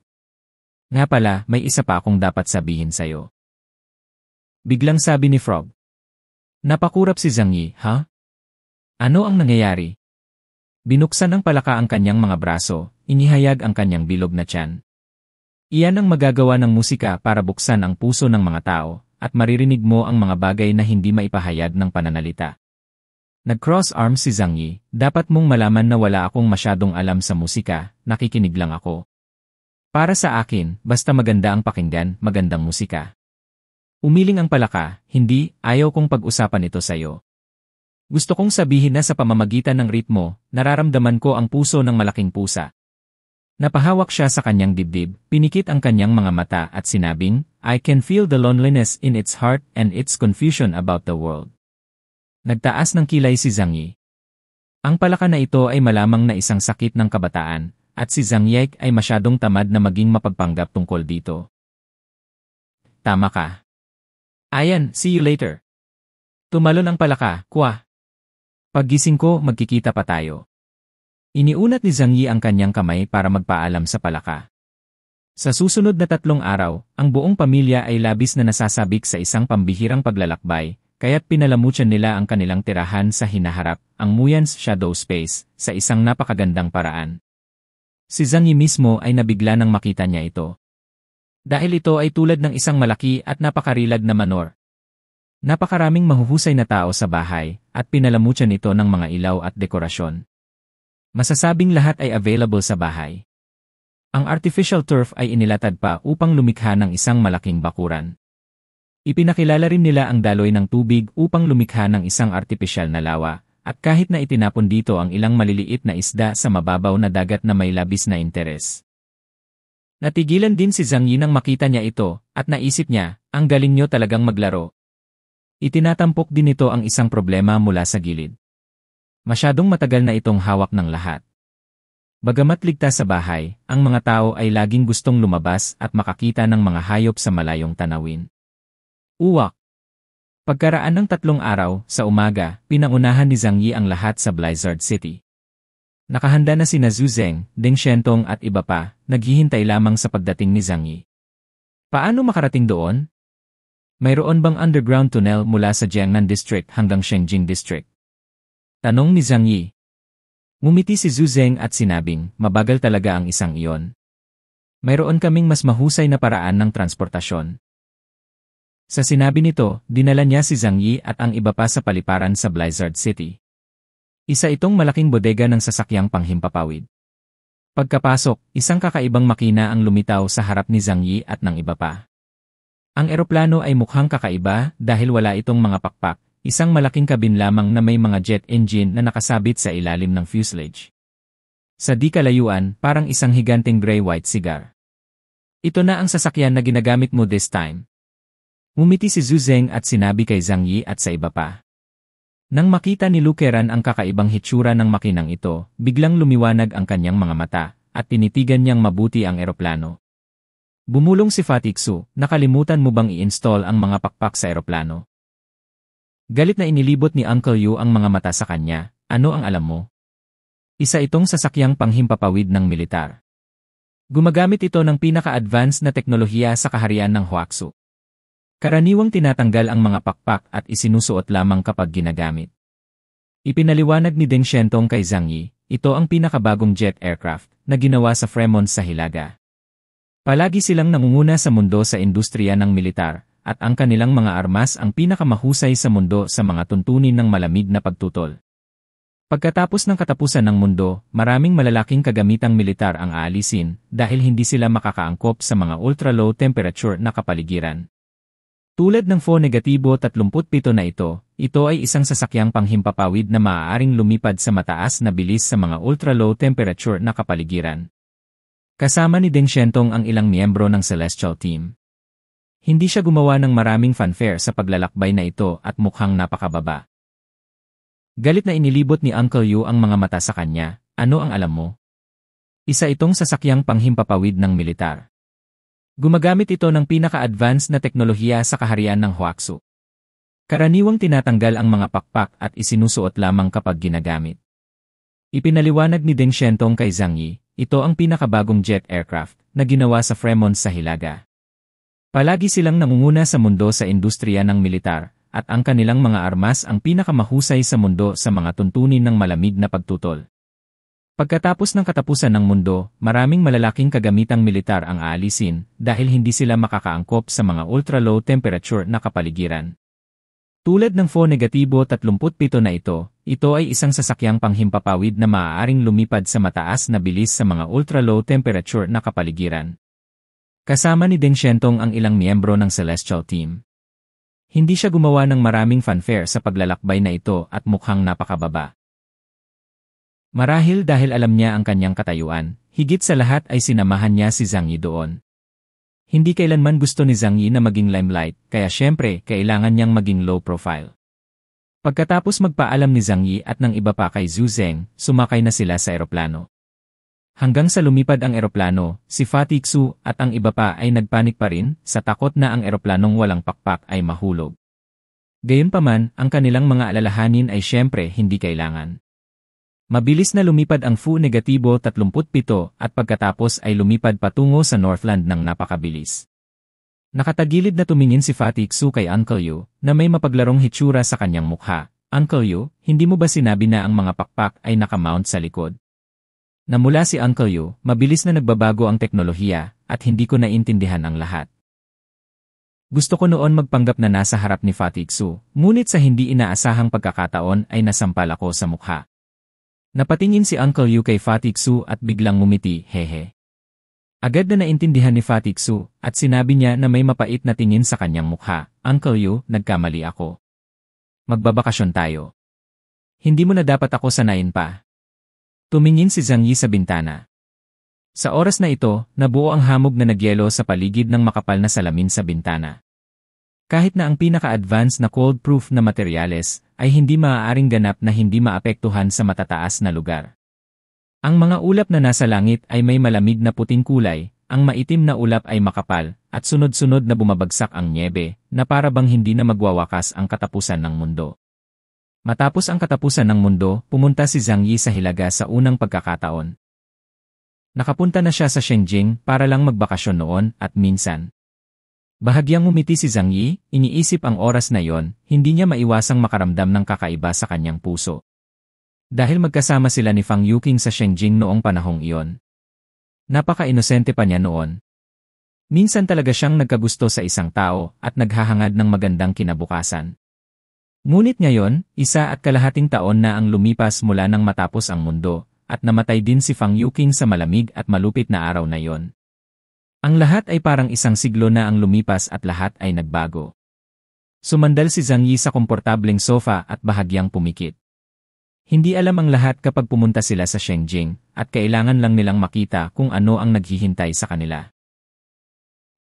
Nga pala, may isa pa akong dapat sabihin sa'yo. Biglang sabi ni Frog. Napakurap si Zhang Yi, ha? Ano ang nangyayari? Binuksan ng palaka ang kanyang mga braso, inihayag ang kanyang bilog na tiyan. Iyan ang magagawa ng musika para buksan ang puso ng mga tao, at maririnig mo ang mga bagay na hindi maipahayag ng pananalita. Nag-cross arms si Zhang Yi, dapat mong malaman na wala akong masyadong alam sa musika, nakikinig lang ako. Para sa akin, basta maganda ang pakinggan, magandang musika. Umiling ang palaka, hindi, ayaw kong pag-usapan ito sa'yo. Gusto kong sabihin na sa pamamagitan ng ritmo, nararamdaman ko ang puso ng malaking pusa. Napahawak siya sa kanyang dibdib, pinikit ang kanyang mga mata at sinabing, I can feel the loneliness in its heart and its confusion about the world. Nagtaas ng kilay si Zhang Yi. Ang palaka na ito ay malamang na isang sakit ng kabataan, at si Zhang Yi ay masyadong tamad na maging mapagpanggap tungkol dito. Tama ka. Ayan, see you later. Tumalon ang palaka, kwa. Paggising ko, magkikita pa tayo. Iniunat ni Zhang Yi ang kanyang kamay para magpaalam sa palaka. Sa susunod na 3 araw, ang buong pamilya ay labis na nasasabik sa isang pambihirang paglalakbay, kaya't pinalamutyan nila ang kanilang tirahan sa hinaharap, ang Muyan's Shadow Space, sa isang napakagandang paraan. Si Zhang Yi mismo ay nabigla nang makita niya ito. Dahil ito ay tulad ng isang malaki at napakarilag na manor. Napakaraming mahuhusay na tao sa bahay, at pinalamutyan ito ng mga ilaw at dekorasyon. Masasabing lahat ay available sa bahay. Ang artificial turf ay inilatad pa upang lumikha ng isang malaking bakuran. Ipinakilala rin nila ang daloy ng tubig upang lumikha ng isang artipisyal na lawa, at kahit na itinapon dito ang ilang maliliit na isda sa mababaw na dagat na may labis na interes. Natigilan din si Zhang Yi nang makita niya ito, at naisip niya, ang galing niyo talagang maglaro. Itinatampok din ito ang isang problema mula sa gilid. Masyadong matagal na itong hawak ng lahat. Bagamat ligtas sa bahay, ang mga tao ay laging gustong lumabas at makakita ng mga hayop sa malayong tanawin. Uwak. Pagkaraan ng 3 araw, sa umaga, pinangunahan ni Zhang Yi ang lahat sa Blizzard City. Nakahanda na sina Zhu Zeng, Deng Xiantong at iba pa, naghihintay lamang sa pagdating ni Zhang Yi. Paano makarating doon? Mayroon bang underground tunnel mula sa Jiangnan District hanggang Shengjing District? Tanong ni Zhang Yi. Ngumiti si Zhu Zeng at sinabing, mabagal talaga ang isang iyon. Mayroon kaming mas mahusay na paraan ng transportasyon. Sa sinabi nito, dinala niya si Zhang Yi at ang iba pa sa paliparan sa Blizzard City. Isa itong malaking bodega ng sasakyang panghimpapawid. Pagkapasok, isang kakaibang makina ang lumitaw sa harap ni Zhang Yi at ng iba pa. Ang eroplano ay mukhang kakaiba dahil wala itong mga pakpak. Isang malaking cabin lamang na may mga jet engine na nakasabit sa ilalim ng fuselage. Sa di kalayuan, parang isang higanteng gray-white cigar. Ito na ang sasakyan na ginagamit mo this time. Ngumiti si Zhu Zeng at sinabi kay Zhang Yi at sa iba pa. Nang makita ni Lukeran ang kakaibang hitsura ng makinang ito, biglang lumiwanag ang kanyang mga mata, at tinitigan niyang mabuti ang eroplano. Bumulong si Fatiksu, nakalimutan mo bang i-install ang mga pakpak sa eroplano? Galit na inilibot ni Uncle Yu ang mga mata sa kanya, ano ang alam mo? Isa itong sasakyang panghimpapawid ng militar. Gumagamit ito ng pinaka-advanced na teknolohiya sa kaharian ng Huaxu. Karaniwang tinatanggal ang mga pakpak at isinusuot lamang kapag ginagamit. Ipinaliwanag ni Deng Xiantong kay Zhang Yi, ito ang pinakabagong jet aircraft na ginawa sa Fremont sa Hilaga. Palagi silang nangunguna sa mundo sa industriya ng militar, at ang kanilang mga armas ang pinakamahusay sa mundo sa mga tuntunin ng malamig na pagtutol. Pagkatapos ng katapusan ng mundo, maraming malalaking kagamitang militar ang aalisin dahil hindi sila makakaangkop sa mga ultra-low temperature na kapaligiran. Tulad ng Fo-37 na ito ay isang sasakyang panghimpapawid na maaaring lumipad sa mataas na bilis sa mga ultra-low temperature na kapaligiran. Kasama ni Deng Xiantong ang ilang miyembro ng Celestial Team. Hindi siya gumawa ng maraming fanfare sa paglalakbay na ito at mukhang napakababa. Galit na inilibot ni Uncle Yu ang mga mata sa kanya, ano ang alam mo? Isa itong sasakyang panghimpapawid ng militar. Gumagamit ito ng pinaka-advanced na teknolohiya sa kaharian ng Huaxu. Karaniwang tinatanggal ang mga pakpak at isinusuot lamang kapag ginagamit. Ipinaliwanag ni Deng Xiantong kay Zhang Yi, ito ang pinakabagong jet aircraft na ginawa sa Fremont sa Hilaga. Palagi silang nangunguna sa mundo sa industriya ng militar, at ang kanilang mga armas ang pinakamahusay sa mundo sa mga tuntunin ng malamig na pagtutol. Pagkatapos ng katapusan ng mundo, maraming malalaking kagamitang militar ang aalisin dahil hindi sila makakaangkop sa mga ultra-low temperature na kapaligiran. Tulad ng Fo-37 na ito ay isang sasakyang panghimpapawid na maaaring lumipad sa mataas na bilis sa mga ultra-low temperature na kapaligiran. Kasama ni Deng Xiantong ang ilang miyembro ng Celestial Team. Hindi siya gumawa ng maraming fanfare sa paglalakbay na ito at mukhang napakababa. Marahil dahil alam niya ang kanyang katayuan, Higit sa lahat ay sinamahan niya si Zhang Yi doon. Hindi kailanman gusto ni Zhang Yi na maging limelight, kaya syempre kailangan niyang maging low profile. Pagkatapos magpaalam ni Zhang Yi at ng iba pa kay Zhu Zeng, sumakay na sila sa eroplano. Hanggang sa lumipad ang eroplano, si Fatih Xu at ang iba pa ay nagpanik pa rin sa takot na ang eroplanong walang pakpak ay mahulog. Gayunpaman, ang kanilang mga alalahanin ay syempre hindi kailangan. Mabilis na lumipad ang Fu-37 at pagkatapos ay lumipad patungo sa Northland ng napakabilis. Nakatagilid na tumingin si Fatih Xu kay Uncle Yu na may mapaglarong hitsura sa kanyang mukha. Uncle Yu, hindi mo ba sinabi na ang mga pakpak ay nakamount sa likod? Namula si Uncle Yu, mabilis na nagbabago ang teknolohiya at hindi ko naintindihan ang lahat. Gusto ko noon magpanggap na nasa harap ni Fatih Xu, ngunit sa hindi inaasahang pagkakataon ay nasampal ako sa mukha. Napatingin si Uncle Yu kay Fatih Xu at biglang ngumiti, hehe. Agad na naintindihan ni Fatih Xu at sinabi niya na may mapait na tingin sa kanyang mukha. Uncle Yu, nagkamali ako. Magbabakasyon tayo. Hindi mo na dapat ako sanayin pa. Tumingin si Zhang Yi sa bintana. Sa oras na ito, nabuo ang hamog na nagyelo sa paligid ng makapal na salamin sa bintana. Kahit na ang pinaka-advanced na cold-proof na materyales ay hindi maaaring ganap na hindi maapektuhan sa matataas na lugar. Ang mga ulap na nasa langit ay may malamig na puting kulay, ang maitim na ulap ay makapal, at sunod-sunod na bumabagsak ang nyebe, na para bang hindi na magwawakas ang katapusan ng mundo. Matapos ang katapusan ng mundo, pumunta si Zhang Yi sa Hilaga sa unang pagkakataon. Nakapunta na siya sa Shengjing para lang magbakasyon noon at minsan. Bahagyang ngumiti si Zhang Yi, iniisip ang oras na yon, hindi niya maiwasang makaramdam ng kakaiba sa kanyang puso. Dahil magkasama sila ni Fang Yuqing sa Shengjing noong panahong iyon. Napaka-inosente pa niya noon. Minsan talaga siyang nagkagusto sa isang tao at naghahangad ng magandang kinabukasan. Ngunit ngayon, 1.5 taon na ang lumipas mula nang matapos ang mundo, at namatay din si Fang Yuqing sa malamig at malupit na araw na yon. Ang lahat ay parang isang siglo na ang lumipas at lahat ay nagbago. Sumandal si Zhang Yi sa komportableng sofa at bahagyang pumikit. Hindi alam ang lahat kapag pumunta sila sa Shengjing, at kailangan lang nilang makita kung ano ang naghihintay sa kanila.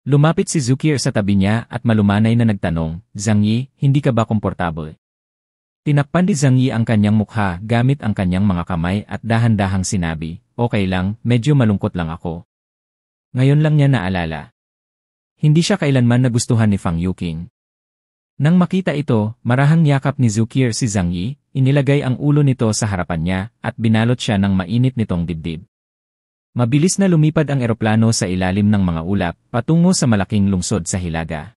Lumapit si Zukir sa tabi niya at malumanay na nagtanong, Zhang Yi, hindi ka ba komportable? Tinakpan ni Zhang Yi ang kanyang mukha gamit ang kanyang mga kamay at dahan-dahang sinabi, okay lang, medyo malungkot lang ako. Ngayon lang niya naalala. Hindi siya kailanman nagustuhan ni Fang Yuqing. Nang makita ito, marahang yakap ni Zukir si Zhang Yi, inilagay ang ulo nito sa harapan niya at binalot siya ng mainit nitong dibdib. Mabilis na lumipad ang eroplano sa ilalim ng mga ulap, patungo sa malaking lungsod sa Hilaga.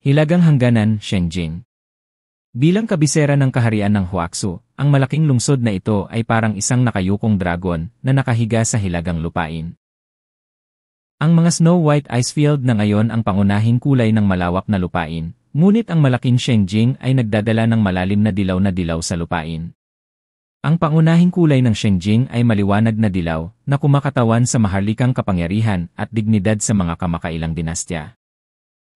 Hilagang Hangganan, Shengjing. Bilang kabisera ng kaharian ng Huaxu, ang malaking lungsod na ito ay parang isang nakayukong dragon na nakahiga sa hilagang lupain. Ang mga Snow White Icefield na ngayon ang pangunahing kulay ng malawak na lupain, ngunit ang malaking Shengjing ay nagdadala ng malalim na dilaw sa lupain. Ang pangunahing kulay ng Shengjing ay maliwanag na dilaw na kumakatawan sa maharlikang kapangyarihan at dignidad sa mga kamakailang dinastya.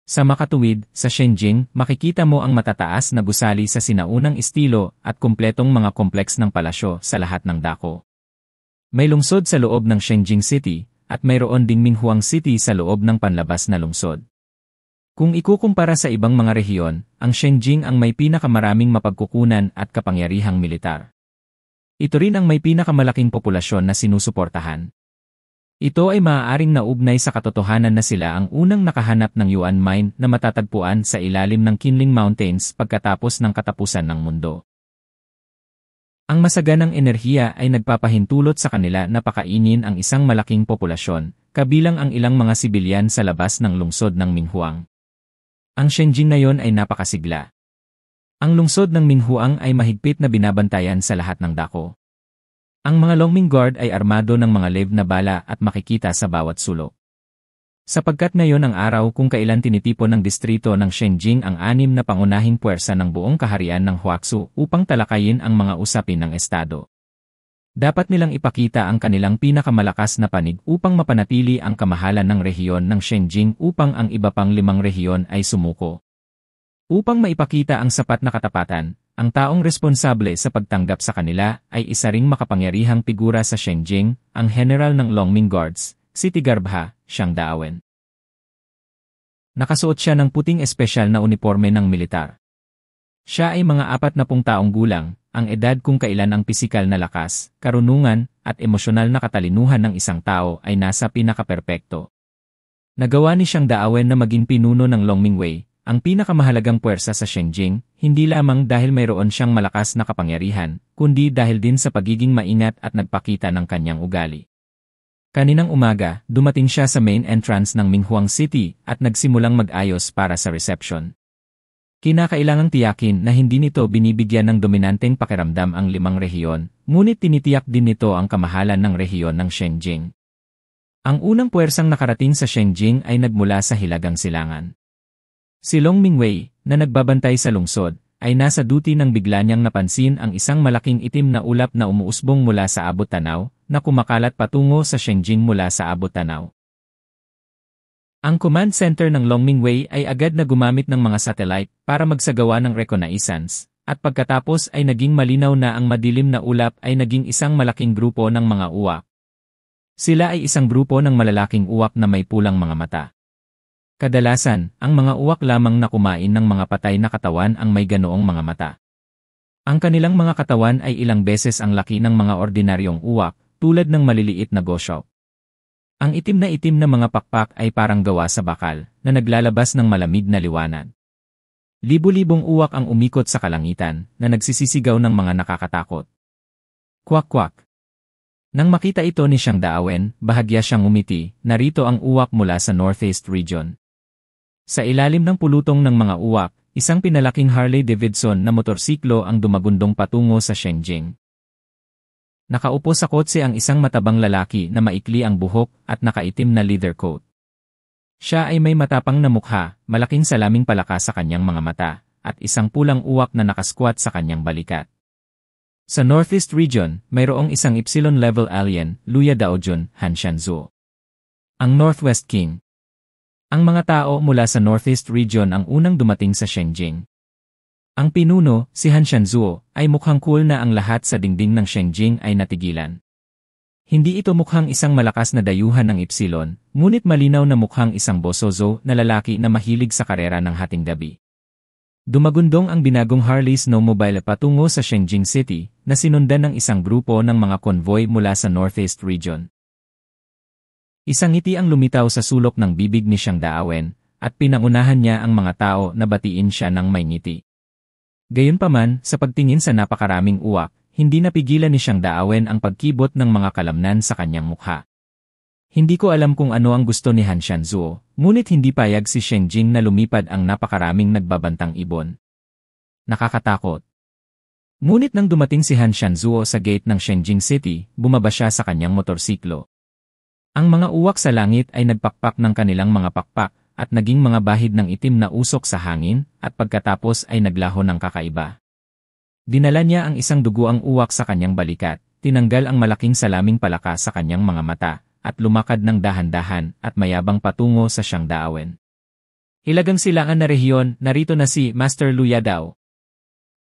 Sa makatuwid, sa Shengjing, makikita mo ang matataas na gusali sa sinaunang estilo at kumpletong mga kompleks ng palasyo sa lahat ng dako. May lungsod sa loob ng Shengjing City at mayroon ding Minhuang City sa loob ng panlabas na lungsod. Kung ikukumpara sa ibang mga rehiyon, ang Shengjing ang may pinakamaraming mapagkukunan at kapangyarihang militar. Ito rin ang may pinakamalaking populasyon na sinusuportahan. Ito ay maaaring naugnay sa katotohanan na sila ang unang nakahanap ng Yuan Mine na matatagpuan sa ilalim ng Qinling Mountains pagkatapos ng katapusan ng mundo. Ang masaganang enerhiya ay nagpapahintulot sa kanila na pakainin ang isang malaking populasyon, kabilang ang ilang mga sibilyan sa labas ng lungsod ng Minhuang. Ang Shengjing na yon ay napakasigla. Ang lungsod ng Minhuang ay mahigpit na binabantayan sa lahat ng dako. Ang mga Longming Guard ay armado ng mga lev na bala at makikita sa bawat sulok. Sapagkat ngayon ang araw kung kailan tinitipon ng distrito ng Shengjing ang 6 na pangunahing puwersa ng buong kaharian ng Huaxu upang talakayin ang mga usapin ng estado. Dapat nilang ipakita ang kanilang pinakamalakas na panig upang mapanatili ang kamahalan ng rehiyon ng Shengjing upang ang iba pang 5 rehiyon ay sumuko. Upang maipakita ang sapat na katapatan, ang taong responsable sa pagtanggap sa kanila ay isa ring makapangyarihang figura sa Shenjing, ang General ng Longming Guards, si Tigarbha, Xiang Dawen. Nakasuot siya ng puting espesyal na uniforme ng militar. Siya ay mga 40 taong gulang, ang edad kung kailan ang pisikal na lakas, karunungan, at emosyonal na katalinuhan ng isang tao ay nasa pinakaperpekto. Nagawa ni Xiang Dawen na maging pinuno ng Longmingwei, ang pinakamahalagang puwersa sa Shenjing, hindi lamang dahil mayroon siyang malakas na kapangyarihan, kundi dahil din sa pagiging maingat at nagpakita ng kanyang ugali. Kaninang umaga, dumating siya sa main entrance ng Minghuang City at nagsimulang mag-ayos para sa reception. Kinakailangang tiyakin na hindi nito binibigyan ng dominanteng pakiramdam ang 5 rehiyon, ngunit tinitiyak din nito ang kamahalan ng rehiyon ng Shenjing. Ang unang puwersang nakarating sa Shenjing ay nagmula sa Hilagang Silangan. Si Longmingwei, na nagbabantay sa lungsod, ay nasa duty nang bigla niyang napansin ang isang malaking itim na ulap na umuusbong mula sa abot tanaw, na kumakalat patungo sa Shenjing mula sa abot tanaw. Ang command center ng Longmingwei ay agad na gumamit ng mga satellite para magsagawa ng reconnaissance, at pagkatapos ay naging malinaw na ang madilim na ulap ay naging isang malaking grupo ng mga uwak. Sila ay isang grupo ng malalaking uwak na may pulang mga mata. Kadalasan, ang mga uwak lamang na kumain ng mga patay na katawan ang may ganoong mga mata. Ang kanilang mga katawan ay ilang beses ang laki ng mga ordinaryong uwak, tulad ng maliliit na goshawk. Ang itim na mga pakpak ay parang gawa sa bakal, na naglalabas ng malamig na liwanag. Libo-libong uwak ang umikot sa kalangitan, na nagsisisigaw ng mga nakakatakot. Kwak-kwak. Nang makita ito ni Xiang Dawen, bahagya siyang umiti, narito ang uwak mula sa Northeast Region. Sa ilalim ng pulutong ng mga uwak, isang pinalaking Harley Davidson na motorsiklo ang dumagundong patungo sa Shenjing. Nakaupo sa kotse ang isang matabang lalaki na maikli ang buhok at nakaitim na leather coat. Siya ay may matapang na mukha, malaking salaming palaka sa kanyang mga mata, at isang pulang uwak na nakasquat sa kanyang balikat. Sa Northeast Region, mayroong isang Epsilon-level alien, Luya Daojun, Han Shanzuo. Ang Northwest King. Ang mga tao mula sa Northeast Region ang unang dumating sa Shenjing. Ang pinuno, si Han Shanzuo, ay mukhang cool na ang lahat sa dingding ng Shenjing ay natigilan. Hindi ito mukhang isang malakas na dayuhan ng Epsilon, ngunit malinaw na mukhang isang bosozo na lalaki na mahilig sa karera ng hating gabi. Dumagundong ang binagong Harley snowmobile patungo sa Shenjing City, na sinundan ng isang grupo ng mga konvoy mula sa Northeast Region. Isang ngiti ang lumitaw sa sulok ng bibig ni Xiang Dawen, at pinangunahan niya ang mga tao na batiin siya ng may ngiti. Gayunpaman, sa pagtingin sa napakaraming uwak, hindi napigilan ni Xiang Dawen ang pagkibot ng mga kalamnan sa kanyang mukha. Hindi ko alam kung ano ang gusto ni Han Shanzuo, ngunit hindi payag si Shenjing na lumipad ang napakaraming nagbabantang ibon. Nakakatakot. Ngunit nang dumating si Han Shanzuo sa gate ng Shenjing City, bumaba siya sa kanyang motorsiklo. Ang mga uwak sa langit ay nagpakpak ng kanilang mga pakpak, at naging mga bahid ng itim na usok sa hangin, at pagkatapos ay naglaho ng kakaiba. Dinala niya ang isang duguang uwak sa kanyang balikat, tinanggal ang malaking salaming palaka sa kanyang mga mata, at lumakad ng dahan-dahan at mayabang patungo sa Xiang Dawen. Hilagang Silangan na rehiyon, narito na si Master Lu Yadao.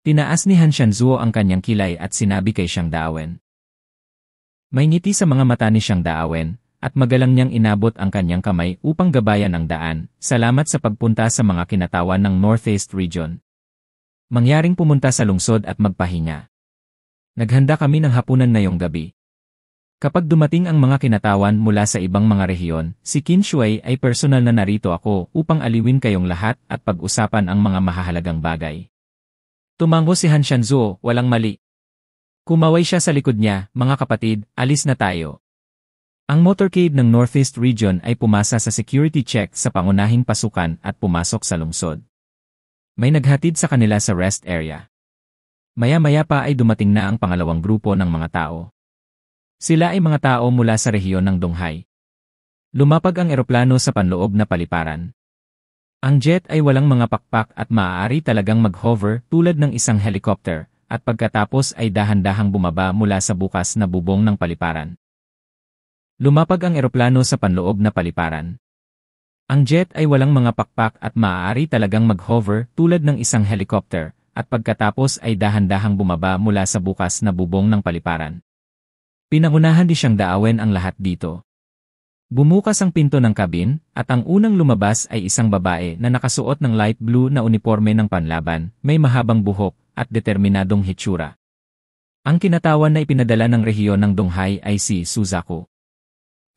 Tinaas ni Han Shanzuo ang kanyang kilay at sinabi kay Xiang Dawen. May ngiti sa mga mata ni Xiang Dawen, at magalang niyang inabot ang kanyang kamay upang gabayan ang daan, salamat sa pagpunta sa mga kinatawan ng Northeast Region. Mangyaring pumunta sa lungsod at magpahinga. Naghanda kami ng hapunan ngayong gabi. Kapag dumating ang mga kinatawan mula sa ibang mga rehiyon, si Qin Shui ay personal na narito ako upang aliwin kayong lahat at pag-usapan ang mga mahahalagang bagay. Tumango si Han Shanzuo, walang mali. Kumaway siya sa likod niya, mga kapatid, alis na tayo. Ang motorcade ng Northeast Region ay pumasa sa security check sa pangunahing pasukan at pumasok sa lungsod. May naghatid sa kanila sa rest area. Maya-maya pa ay dumating na ang pangalawang grupo ng mga tao. Sila ay mga tao mula sa rehiyon ng Donghai. Lumapag ang eroplano sa panloob na paliparan. Ang jet ay walang mga pakpak at maaari talagang mag-hover tulad ng isang helicopter, at pagkatapos ay dahan-dahang bumaba mula sa bukas na bubong ng paliparan. Lumapag ang eroplano sa panloob na paliparan. Ang jet ay walang mga pakpak at maaari talagang mag-hover tulad ng isang helicopter, at pagkatapos ay dahan-dahang bumaba mula sa bukas na bubong ng paliparan. Pinangunahan di siyang Daawen ang lahat dito. Bumukas ang pinto ng kabin, at ang unang lumabas ay isang babae na nakasuot ng light blue na uniforme ng panlaban, may mahabang buhok, at determinadong hitsura. Ang kinatawan na ipinadala ng rehiyon ng Donghai ay si Suzaku.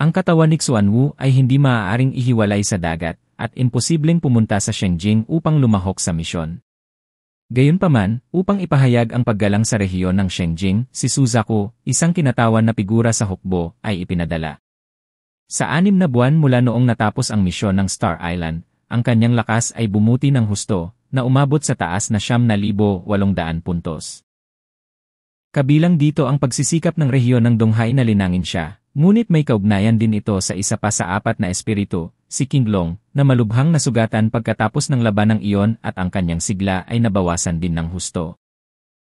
Ang katawan ni Xuanwu ay hindi maaaring ihiwalay sa dagat, at imposibleng pumunta sa Shengjing upang lumahok sa misyon. Gayunpaman, upang ipahayag ang paggalang sa rehiyon ng Shengjing, si Suzaku, isang kinatawan na figura sa hukbo, ay ipinadala. Sa 6 na buwan mula noong natapos ang misyon ng Star Island, ang kanyang lakas ay bumuti ng husto, na umabot sa taas na 9,800 puntos. Kabilang dito ang pagsisikap ng rehiyon ng Donghai na linangin siya, ngunit may kaugnayan din ito sa isa pa sa 4 na espiritu, si King Long, na malubhang nasugatan pagkatapos ng labanang iyon at ang kanyang sigla ay nabawasan din ng husto.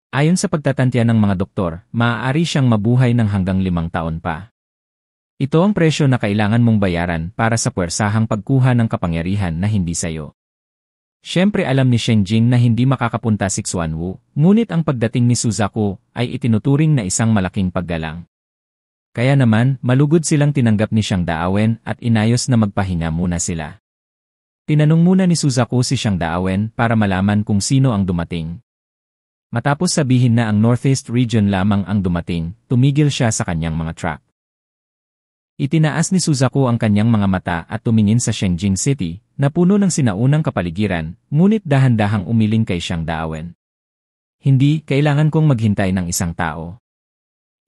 Ayon sa pagtatantya ng mga doktor, maaari siyang mabuhay ng hanggang 5 taon pa. Ito ang presyo na kailangan mong bayaran para sa puwersahang pagkuha ng kapangyarihan na hindi sayo. Siyempre alam ni Shengjing na hindi makakapunta si Xuanwu, ngunit ang pagdating ni Suzaku ay itinuturing na isang malaking paggalang. Kaya naman, malugod silang tinanggap ni Xiang Daawen at inayos na magpahinga muna sila. Tinanong muna ni Suzaku si Xiang Daawen para malaman kung sino ang dumating. Matapos sabihin na ang Northeast Region lamang ang dumating, tumigil siya sa kanyang mga truck. Itinaas ni Suzaku ang kanyang mga mata at tumingin sa Shengjing City, na puno ng sinaunang kapaligiran, ngunit dahan-dahang umiling kay Xiang Daawen. Hindi, kailangan kong maghintay ng isang tao.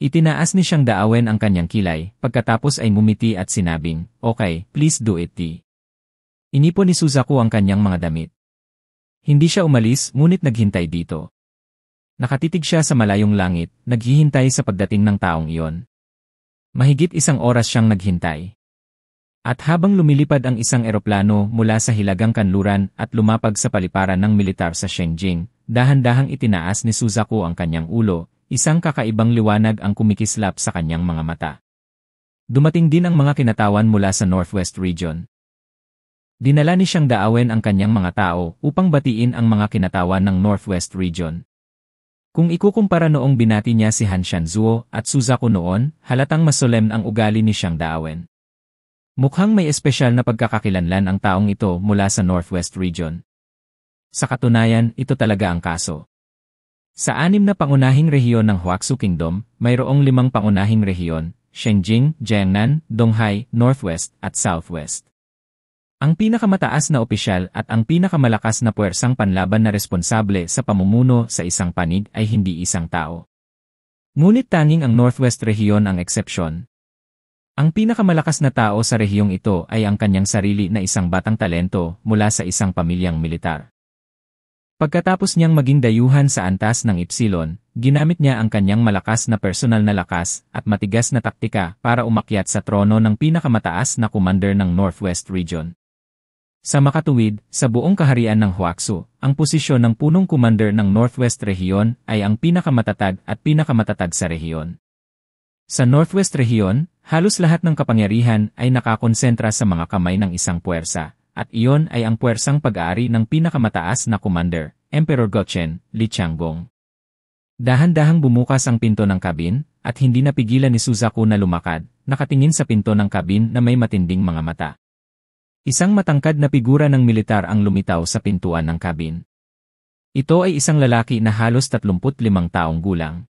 Itinaas ni Xiang Daawen ang kanyang kilay, pagkatapos ay ngumiti at sinabing, "Okay, please do it." Inipon ni Suzaku ang kanyang mga damit. Hindi siya umalis, ngunit naghintay dito. Nakatitig siya sa malayong langit, naghihintay sa pagdating ng taong iyon. Mahigit 1 oras siyang naghintay. At habang lumilipad ang isang eroplano mula sa hilagang kanluran at lumapag sa paliparan ng militar sa Shengjing, dahan-dahang itinaas ni Suzaku ang kanyang ulo, isang kakaibang liwanag ang kumikislap sa kanyang mga mata. Dumating din ang mga kinatawan mula sa Northwest Region. Dinala ni Xiang Daawen ang kanyang mga tao upang batiin ang mga kinatawan ng Northwest Region. Kung ikukumpara noong binati niya si Han Shanzuo at Suzaku noon, halatang mas solemn ang ugali ni Xiang Daawen. Mukhang may espesyal na pagkakakilanlan ang taong ito mula sa Northwest Region. Sa katunayan, ito talaga ang kaso. Sa 6 na pangunahing rehiyon ng Huaxu Kingdom, mayroong 5 pangunahing rehiyon, Shengjing, Jiangnan, Donghai, Northwest, at Southwest. Ang pinakamataas na opisyal at ang pinakamalakas na puwersang panlaban na responsable sa pamumuno sa isang panig ay hindi isang tao. Ngunit tanging ang Northwest Rehiyon ang eksepsyon. Ang pinakamalakas na tao sa rehiyong ito ay ang kanyang sarili na isang batang talento mula sa isang pamilyang militar. Pagkatapos niyang maging dayuhan sa antas ng Ipsilon, ginamit niya ang kanyang malakas na personal na lakas at matigas na taktika para umakyat sa trono ng pinakamataas na commander ng Northwest Region. Sa makatuwid, sa buong kaharian ng Huaxu, ang posisyon ng punong commander ng Northwest Rehiyon ay ang pinakamatatag at pinakamatatag sa rehiyon. Sa Northwest Rehiyon, halos lahat ng kapangyarihan ay nakakonsentra sa mga kamay ng isang puwersa, at iyon ay ang puwersang pag-aari ng pinakamataas na commander, Emperor Gochen, Li Qianggong. Dahan-dahang bumukas ang pinto ng kabin, at hindi napigilan ni Suzaku na lumakad, nakatingin sa pinto ng kabin na may matinding mga mata. Isang matangkad na figura ng militar ang lumitaw sa pintuan ng kabin. Ito ay isang lalaki na halos 35 taong gulang.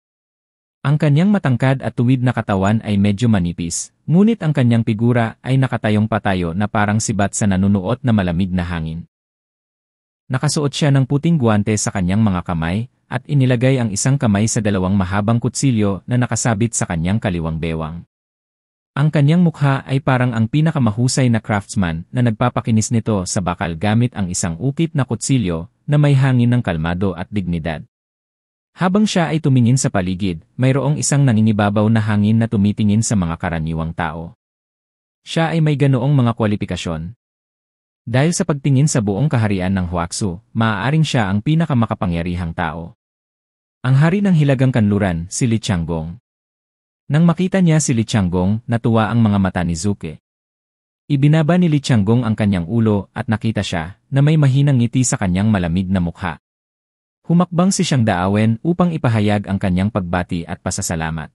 Ang kanyang matangkad at tuwid na katawan ay medyo manipis, ngunit ang kanyang figura ay nakatayong patayo na parang sibat sa nanunuot na malamig na hangin. Nakasuot siya ng puting guwante sa kanyang mga kamay, at inilagay ang isang kamay sa 2 mahabang kutsilyo na nakasabit sa kanyang kaliwang bewang. Ang kanyang mukha ay parang ang pinakamahusay na craftsman na nagpapakinis nito sa bakal gamit ang isang ukit na kutsilyo na may hangin ng kalmado at dignidad. Habang siya ay tumingin sa paligid, mayroong isang nangingibabaw na hangin na tumitingin sa mga karaniwang tao. Siya ay may ganoong mga kwalifikasyon. Dahil sa pagtingin sa buong kaharian ng Huaxu, maaaring siya ang pinakamakapangyarihang tao. Ang hari ng hilagang kanluran, si Li Qianggong. Nang makita niya si Li Qianggong, natuwa ang mga mata ni Zuke. Ibinaba ni Li Qianggong ang kanyang ulo at nakita siya na may mahinang ngiti sa kanyang malamig na mukha. Humakbang si Xiang Daawen upang ipahayag ang kanyang pagbati at pasasalamat.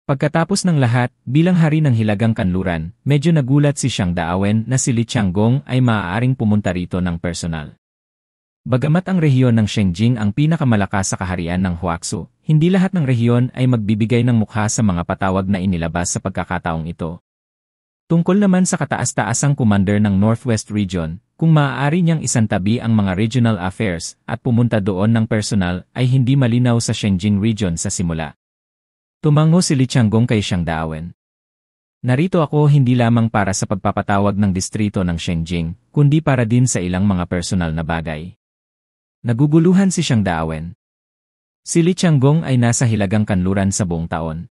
Pagkatapos ng lahat, bilang hari ng Hilagang Kanluran, medyo nagulat si Xiang Daawen na si Li Qianggong ay maaaring pumunta rito ng personal. Bagamat ang rehiyon ng Shengjing ang pinakamalakas sa kaharian ng Huaxu, hindi lahat ng rehiyon ay magbibigay ng mukha sa mga patawag na inilabas sa pagkakataong ito. Tungkol naman sa kataas-taasang commander ng Northwest Region, kung maaari niyang isantabi ang mga regional affairs at pumunta doon ng personal ay hindi malinaw sa Shengjing Region sa simula. Tumango si Li Qianggong kay Xiang Daawen. Narito ako hindi lamang para sa pagpapatawag ng distrito ng Shengjing, kundi para din sa ilang mga personal na bagay. Naguguluhan si Xiang Daawen. Si Li Qianggong ay nasa Hilagang Kanluran sa buong taon.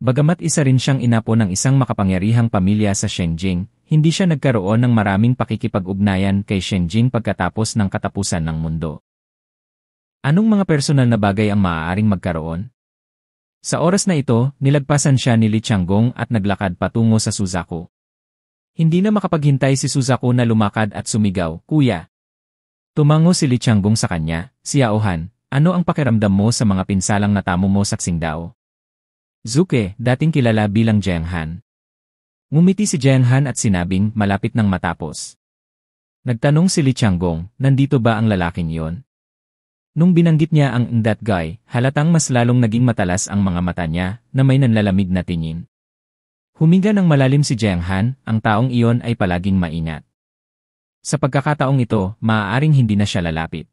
Bagamat isa rin siyang inapo ng isang makapangyarihang pamilya sa Shengjing, hindi siya nagkaroon ng maraming pakikipag-ugnayan kay Shengjing pagkatapos ng katapusan ng mundo. Anong mga personal na bagay ang maaaring magkaroon? Sa oras na ito, nilagpasan siya ni Li Qianggong at naglakad patungo sa Suzaku. Hindi na makapaghintay si Suzaku na lumakad at sumigaw, "Kuya!" Tumango si Li Qianggong sa kanya, "Xiaohan, ano ang pakiramdam mo sa mga pinsalang natamo mo sa Qingdao?" Zuke, dating kilala bilang Jiang Han. Ngumiti si Jiang Han at sinabing malapit nang matapos. Nagtanong si Li Qianggong, "Nandito ba ang lalaking yon?" Nung binanggit niya ang "that guy", halatang mas lalong naging matalas ang mga mata niya na may nanlalamig na tingin. Huminga ng malalim si Jiang Han, ang taong iyon ay palaging maingat. Sa pagkakataong ito, maaaring hindi na siya lalapit.